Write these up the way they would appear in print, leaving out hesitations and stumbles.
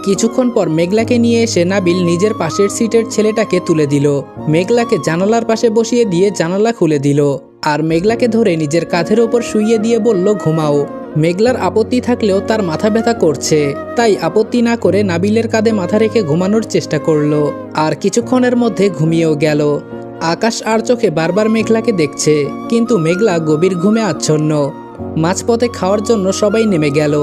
কিছুক্ষণ পর মেঘলাকে নিয়ে এসে নাবিল নিজের পাশের সিটের ছেলেটাকে তুলে দিল। মেঘলাকে জানালার পাশে বসিয়ে দিয়ে জানালা খুলে দিল আর মেঘলাকে ধরে নিজের কাঁধের ওপর শুইয়ে দিয়ে বলল ঘুমাও। মেঘলার আপত্তি থাকলেও তার মাথা ব্যথা করছে, তাই আপত্তি না করে নাবিলের কাঁধে মাথা রেখে ঘুমানোর চেষ্টা করলো আর কিছুক্ষণের মধ্যে ঘুমিয়েও গেল। আকাশ আর চোখে বারবার মেঘলাকে দেখছে, কিন্তু মেঘলা গভীর ঘুমে আচ্ছন্ন। মাঝপথে খাওয়ার জন্য সবাই নেমে গেল।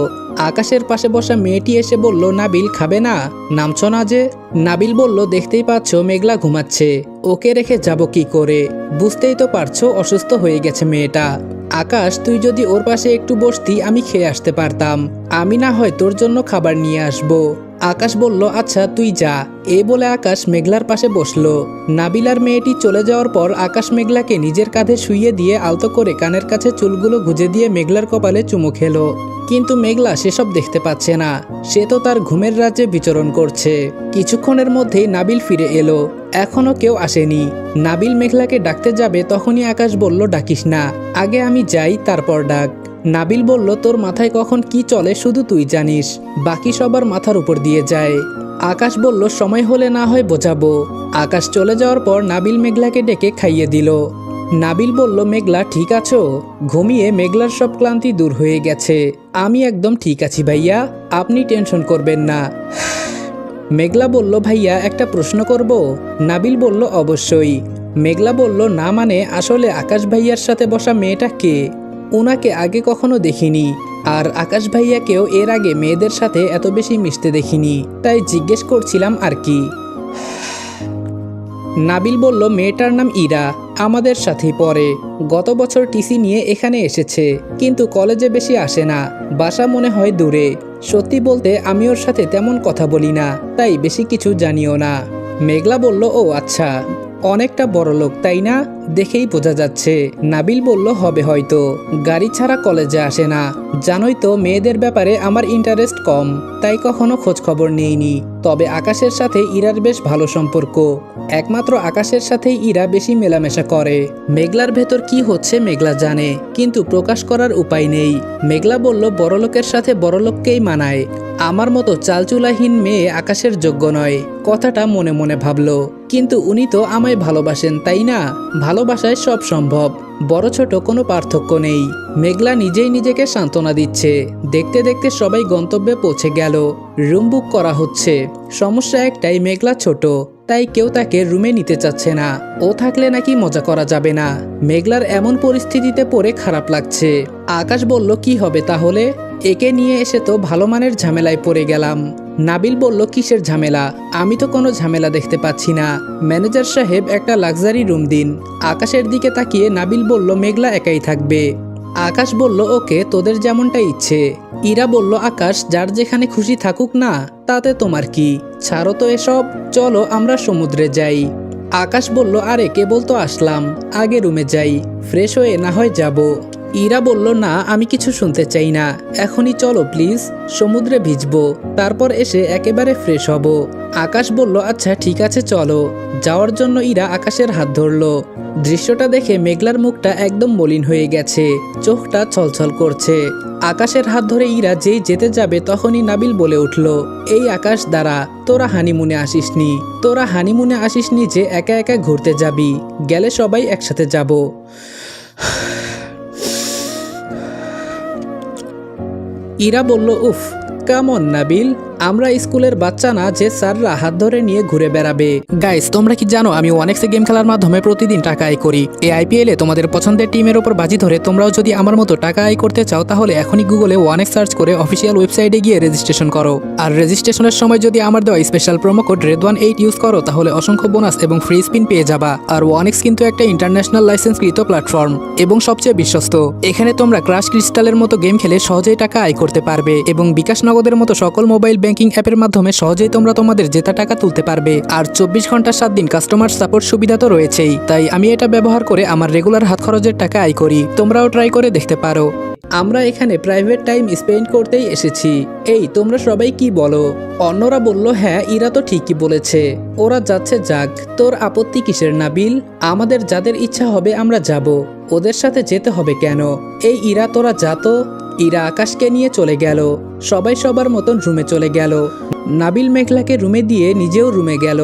আকাশের পাশে বসা মেয়েটি এসে বলল, নাবিল খাবে না? নামছ না যে? নাবিল বলল, দেখতেই পাচ্ছ মেঘলা ঘুমাচ্ছে, ওকে রেখে যাব কি করে? বুঝতেই তো পারছো অসুস্থ হয়ে গেছে মেয়েটা। আকাশ, তুই যদি ওর পাশে একটু বসতি আমি খেয়ে আসতে পারতাম। আমি না হয় তোর জন্য খাবার নিয়ে আসবো। আকাশ বলল, আচ্ছা তুই যা। এই বলে আকাশ মেঘলার পাশে বসলো। নাবিল আর মেয়েটি চলে যাওয়ার পর আকাশ মেঘলাকে নিজের কাঁধে শুইয়ে দিয়ে আলতো করে কানের কাছে চুলগুলো গুজে দিয়ে মেঘলার কপালে চুমু খেলো। কিন্তু মেঘলা সেসব দেখতে পাচ্ছে না, সে তো তার ঘুমের রাজ্যে বিচরণ করছে। কিছুক্ষণের মধ্যেই নাবিল ফিরে এলো। এখনো কেউ আসেনি। নাবিল মেঘলাকে ডাকতে যাবে, তখনই আকাশ বলল, ডাকিস না, আগে আমি যাই তারপর ডাক। নাবিল বলল, তোর মাথায় কখন কি চলে শুধু তুই জানিস, বাকি সবার মাথার উপর দিয়ে যায়। আকাশ বলল, সময় হলে না হয় বোঝাবো। আকাশ চলে যাওয়ার পর নাবিল মেঘলাকে ডেকে খাইয়ে দিল। নাবিল বলল, মেঘলা ঠিক আছো? ঘুমিয়ে মেঘলার সব ক্লান্তি দূর হয়ে গেছে। আমি একদম ঠিক আছি ভাইয়া, আপনি টেনশন করবেন না। মেঘলা বলল, ভাইয়া একটা প্রশ্ন করব? নাবিল বলল, অবশ্যই। মেঘলা বলল, না মানে আসলে আকাশ ভাইয়ার সাথে বসা মেয়েটা কে? ওনাকে আগে কখনো দেখিনি, আর আকাশ ভাইয়াকেও এর আগে মেয়েদের সাথে এত বেশি মিশতে দেখিনি, তাই জিজ্ঞেস করছিলাম আর কি। নাবিল বলল, মেয়েটার নাম ইরা, আমাদের সাথেই পড়ে। গত বছর টিসি নিয়ে এখানে এসেছে, কিন্তু কলেজে বেশি আসে না, বাসা মনে হয় দূরে। সত্যি বলতে আমি ওর সাথে তেমন কথা বলি না, তাই বেশি কিছু জানিও না। মেঘলা বলল, ও আচ্ছা, অনেকটা বড় লোক তাই না? দেখেই বোঝা যাচ্ছে। নাবিল বলল, হবে হয়তো, গাড়ি ছাড়া কলেজে আসে না। জানোই তো মেয়েদের ব্যাপারে আমার ইন্টারেস্ট কম, তাই কখনো খোঁজ খবর নেইনি। তবে আকাশের সাথে ইরার বেশ ভালো সম্পর্ক, একমাত্র আকাশের সাথেই ইরা বেশি মেলামেশা করে। মেঘলার ভেতর কি হচ্ছে মেঘলা জানে, কিন্তু প্রকাশ করার উপায় নেই। মেঘলা বলল, বড়লোকের সাথে বড়লোককেই মানায়, আমার মতো চালচুলাহীন মেয়ে আকাশের যোগ্য নয়। কথাটা মনে মনে ভাবলো, কিন্তু উনি তো আমায় ভালোবাসেন তাই না? ভালোবাসায় সব সম্ভব, বড় ছোট কোনো পার্থক্য নেই। মেঘলা নিজেই নিজেকে সান্ত্বনা দিচ্ছে। দেখতে দেখতে সবাই গন্তব্যে পৌঁছে গেল। রুম বুক করা হচ্ছে। সমস্যা একটাই, মেঘলা ছোট, তাই কেউ তাকে রুমে নিতে চাচ্ছে না। ও থাকলে নাকি মজা করা যাবে না। মেঘলার এমন পরিস্থিতিতে পড়ে খারাপ লাগছে। আকাশ বলল, কি হবে তাহলে? একে নিয়ে এসে তো ভালো মানের ঝামেলায় পড়ে গেলাম। নাবিল বলল, কিসের ঝামেলা? আমি তো কোনো ঝামেলা দেখতে পাচ্ছি না। ম্যানেজার সাহেব একটা লাক্সারি রুম দিন। আকাশের দিকে তাকিয়ে নাবিল বলল, মেঘলা একাই থাকবে। আকাশ বলল, ওকে, তোদের যেমনটা ইচ্ছে। ইরা বলল, আকাশ যার যেখানে খুশি থাকুক না, তাতে তোমার কি? ছাড়ো তো এসব, চলো আমরা সমুদ্রে যাই। আকাশ বলল, আরে কেবল তো আসলাম, আগে রুমে যাই, ফ্রেশ হয়ে না হয় যাব। ইরা বলল, না আমি কিছু শুনতে চাই না, এখনই চলো প্লিজ, সমুদ্রে ভিজবো, তারপর এসে একেবারে ফ্রেশ হব। আকাশ বলল, আচ্ছা ঠিক আছে চলো। যাওয়ার জন্য ইরা আকাশের হাত ধরল। দৃশ্যটা দেখে মেঘলার মুখটা একদম মলিন হয়ে গেছে, চোখটা ছলছল করছে। আকাশের হাত ধরে ইরা যেই যেতে যাবে তখনই নাবিল বলে উঠল, এই আকাশ দাঁড়া, তোরা হানিমুনে আসিসনি যে একা একা ঘুরতে যাবি, গেলে সবাই একসাথে যাব। ইরা বলল, উফ কেমন নাবিল, আমরা স্কুলের বাচ্চা না যে স্যাররা হাত ধরে নিয়ে ঘুরে বেড়াবে। গাইস, তোমরা কি জানো আমি ওয়ানেক্সে গেম খেলার মাধ্যমে প্রতিদিন টাকা আয় করি। এই আইপিএলে তোমাদের পছন্দের টিমের উপর বাজি ধরে তোমরাও যদি আমার মতো টাকা আয় করতে চাও, তাহলে এখনই গুগলে ওয়ানেক্স সার্চ করে অফিসিয়াল ওয়েবসাইটে গিয়ে রেজিস্ট্রেশন করো। আর রেজিস্ট্রেশনের সময় যদি আমার দেওয়া special promo code RED18 use করো, তাহলে অসংখ্য বোনাস এবং ফ্রি স্পিন পেয়ে যাবা। আর ওয়ানেক্স কিন্তু একটা ইন্টারন্যাশনাল লাইসেন্সকৃত প্ল্যাটফর্ম এবং সবচেয়ে বিশ্বস্ত। এখানে তোমরা ক্রাশ ক্রিস্টালের মতো গেম খেলে সহজেই টাকা আয় করতে পারবে এবং বিকাশ নগদের মতো সকল মোবাইল ব্যাংকিং অ্যাপের মাধ্যমে সহজেই তোমরা তোমাদের জেতা টাকা তুলতে পারবে। আর 24 ঘন্টা 7 দিন কাস্টমার সাপোর্ট সুবিধা তো রয়েছেই। তাই আমি এটা ব্যবহার করে আমার রেগুলার হাত খরচের টাকা আয় করি, তোমরাও ট্রাই করে দেখতে পারো। আমরা এখানে প্রাইভেট টাইম স্পেন্ড করতেই এসেছি। এই তোমরা সবাই কি বলো? অন্যরা বলল, হ্যাঁ ইরা তো ঠিকই বলেছে, ওরা যাচ্ছে যাক, তোর আপত্তি কিসের নাবিল? আমাদের যাদের ইচ্ছা হবে আমরা যাব, ওদের সাথে যেতে হবে কেন? এই ইরা তোরা যা তো। ইরা আকাশকে নিয়ে চলে গেল। সবাই সবার মতন রুমে চলে গেল। নাবিল মেঘলাকে রুমে দিয়ে নিজেও রুমে গেল।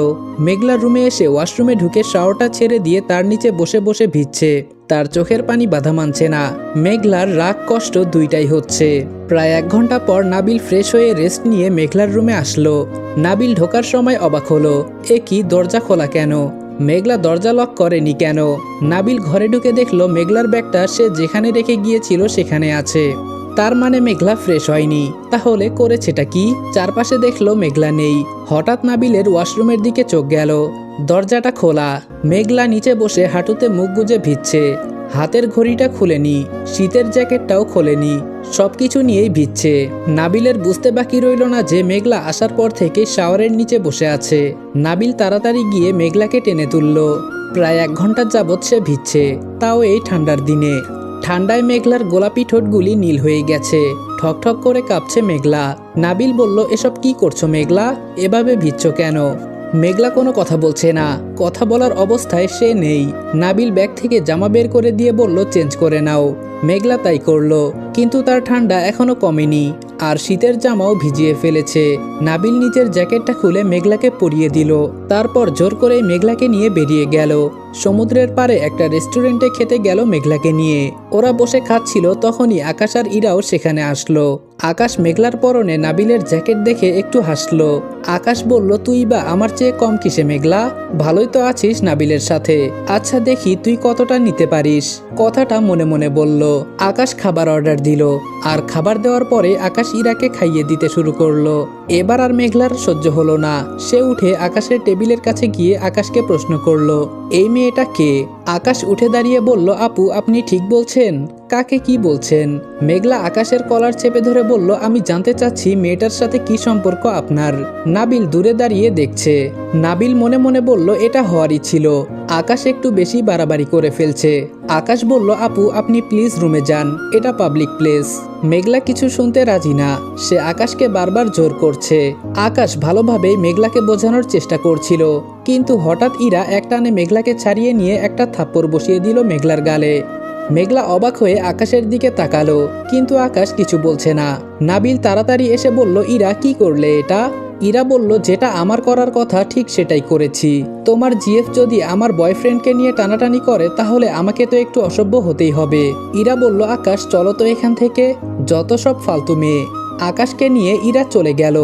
মেঘলা রুমে এসে ওয়াশরুমে ঢুকে শাওয়ারটা ছেড়ে দিয়ে তার নিচে বসে বসে ভিজছে। তার চোখের পানি বাধা মানছে না। মেঘলার রাগ কষ্ট দুইটাই হচ্ছে। প্রায় 1 ঘন্টা পর নাবিল ফ্রেশ হয়ে রেস্ট নিয়ে মেঘলার রুমে আসলো। নাবিল ঢোকার সময় অবাক হলো, এ কি দরজা খোলা কেন? মেঘলা দরজা লক করেনি কেন? নাবিল ঘরে ঢুকে দেখলো মেঘলার ব্যাগটা সে যেখানে রেখে গিয়েছিল সেখানে আছে। তার মানে মেঘলা ফ্রেশ হয়নি। তাহলে করেছেটা কি? চারপাশে দেখলো মেঘলা নেই। হঠাৎ নাবিলের ওয়াশরুমের দিকে চোখ গেল। দরজাটা খোলা। মেঘলা নিচে বসে হাঁটুতে মুখ গুজে ভিজছে। হাতের ঘড়িটা খুলেনি, শীতের জ্যাকেটটাও খোলেনি, সবকিছু নিয়েই ভিজছে। নাবিলের বুঝতে বাকি রইল না যে মেঘলা আসার পর থেকে শাওয়ারের নিচে বসে আছে। নাবিল তাড়াতাড়ি গিয়ে মেঘলাকে টেনে তুলল। প্রায় 1 ঘন্টা যাবৎ সে ভিজছে, তাও এই ঠান্ডার দিনে। ঠান্ডায় মেঘলার গোলাপি ঠোঁটগুলি নীল হয়ে গেছে। ঠকঠক করে কাঁপছে মেঘলা। নাবিল বলল, এসব কি করছো মেঘলা? এভাবে ভিজছ কেন? মেঘলা কোনো কথা বলছে না। কথা বলার অবস্থায় সে নেই। নাবিল ব্যাগ থেকে জামা বের করে দিয়ে বলল, চেঞ্জ করে নাও। মেঘলা তাই করলো, কিন্তু তার ঠান্ডা এখনো কমেনি, আর শীতের জামাও ভিজিয়ে ফেলেছে। নাবিল নিচের জ্যাকেটটা খুলে মেঘলাকে পরিয়ে দিল। তারপর জোর করে মেঘলাকে নিয়ে বেরিয়ে গেল। সমুদ্রের পাড়ে একটা রেস্টুরেন্টে খেতে গেল মেঘলাকে নিয়ে। ওরা বসে খাচ্ছিল, তখনই আকাশ আর ইরাও সেখানে আসলো। আকাশ মেঘলার পরনে নাবিলের জ্যাকেট দেখে একটু হাসলো। আকাশ বলল, তুই বা আমার চেয়ে কম কিসে মেঘলা? ভালোই তো আছিস নাবিলের সাথে। আচ্ছা দেখি তুই কতটা নিতে পারিস। কথাটা মনে মনে বলল। আকাশ খাবার অর্ডার দিল, আর খাবার দেওয়ার পরে আকাশ ইরাকে খাইয়ে দিতে শুরু করলো। এবার আর মেঘলার সহ্য হলো না। সে উঠে আকাশের টেবিলের কাছে গিয়ে আকাশকে প্রশ্ন করলো, এই মেয়েটা কে? আকাশ উঠে দাঁড়িয়ে বলল, আপু আপনি ঠিক বলছেন। কাকে কি বলছেন? মেঘলা আকাশের কলার চেপে ধরে বলল, আমি জানতে চাচ্ছি মেয়েটার সাথে কি সম্পর্ক আপনার। নাবিল দূরে দাঁড়িয়ে দেখছে। নাবিল মনে মনে বলল, এটা হওয়ারই ছিল। আকাশ একটু বেশি বাড়াবাড়ি করে ফেলছে। আকাশ বলল, আপু আপনি প্লিজ রুমে যান, এটা পাবলিক প্লেস। মেঘলা কিছু শুনতে রাজি না। সে আকাশকে বারবার জোর করছে। আকাশ ভালোভাবেই মেঘলাকে বোঝানোর চেষ্টা করছিল, কিন্তু হঠাৎ ইরা একটানে মেঘলাকে ছাড়িয়ে নিয়ে একটা থাপ্পড় বসিয়ে দিল মেঘলার গালে। মেঘলা অবাক হয়ে আকাশের দিকে তাকালো, কিন্তু আকাশ কিছু বলছে না। নাবিল তাড়াতাড়ি এসে বলল, ইরা কি করলে এটা? ইরা বলল, যেটা আমার করার কথা ঠিক সেটাই করেছি। তোমার জিএফ যদি আমার বয়ফ্রেন্ডকে নিয়ে টানাটানি করে তাহলে আমাকে তো একটু অসভ্য হতেই হবে। ইরা বলল, আকাশ চলো তো এখান থেকে, যত সব ফালতু মেয়ে। আকাশকে নিয়ে ইরা চলে গেল।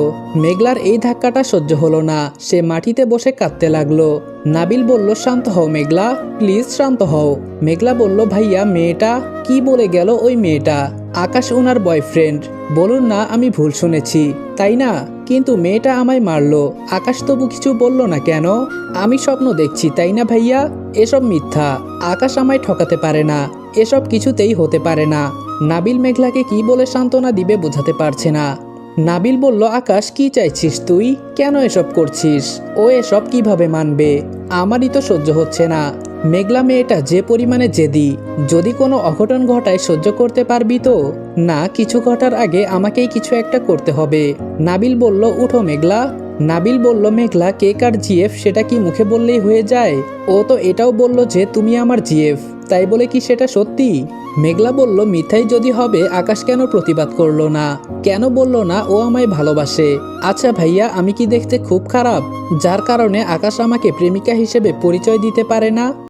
মেঘলার এই ধাক্কাটা সহ্য হলো না। সে মাটিতে বসে কাঁদতে লাগলো। নাবিল বলল, শান্ত হও মেঘলা, প্লিজ শান্ত হও। মেঘলা বলল, ভাইয়া মেয়েটা কি বলে গেল? ওই মেয়েটা আকাশ ওনার বয়ফ্রেন্ড। বলুন না আমি ভুল শুনেছি, তাই না? কিন্তু মেয়েটা আমায় মারলো। আকাশ তবু কিছু বলল না কেন? আমি স্বপ্ন দেখছি তাই না ভাইয়া? এসব মিথ্যা। আকাশ আমায় ঠকাতে পারে না, এসব কিছুতেই হতে পারে না। নাবিল মেঘলাকে কি বলে সান্ত্বনা দিবে বোঝাতে পারছে না। নাবিল বলল, আকাশ কি চাইছিস তুই? কেন এসব করছিস? ও এসব কিভাবে মানবে? আমারই তো সহ্য হচ্ছে না। মেঘলা মেয়েটা যে পরিমাণে জেদি, যদি কোনো অঘটন ঘটায় সহ্য করতে পারবি তো? না, কিছু ঘটার আগে আমাকেই কিছু একটা করতে হবে। নাবিল বলল, উঠো মেঘলা। নাবিল বলল, মেঘলা কে কার জিএফ সেটা কি মুখে বললেই হয়ে যায়? ও তো এটাও বলল যে তুমি আমার জিএফ, তাই বলে কি সেটা সত্যি? মেঘলা বলল, মিথ্যাই যদি হবে আকাশ কেন প্রতিবাদ করলো না? কেন বলল না ও আমায় ভালোবাসে? আচ্ছা ভাইয়া, আমি কি দেখতে খুব খারাপ যার কারণে আকাশ আমাকে প্রেমিকা হিসেবে পরিচয় দিতে পারে না?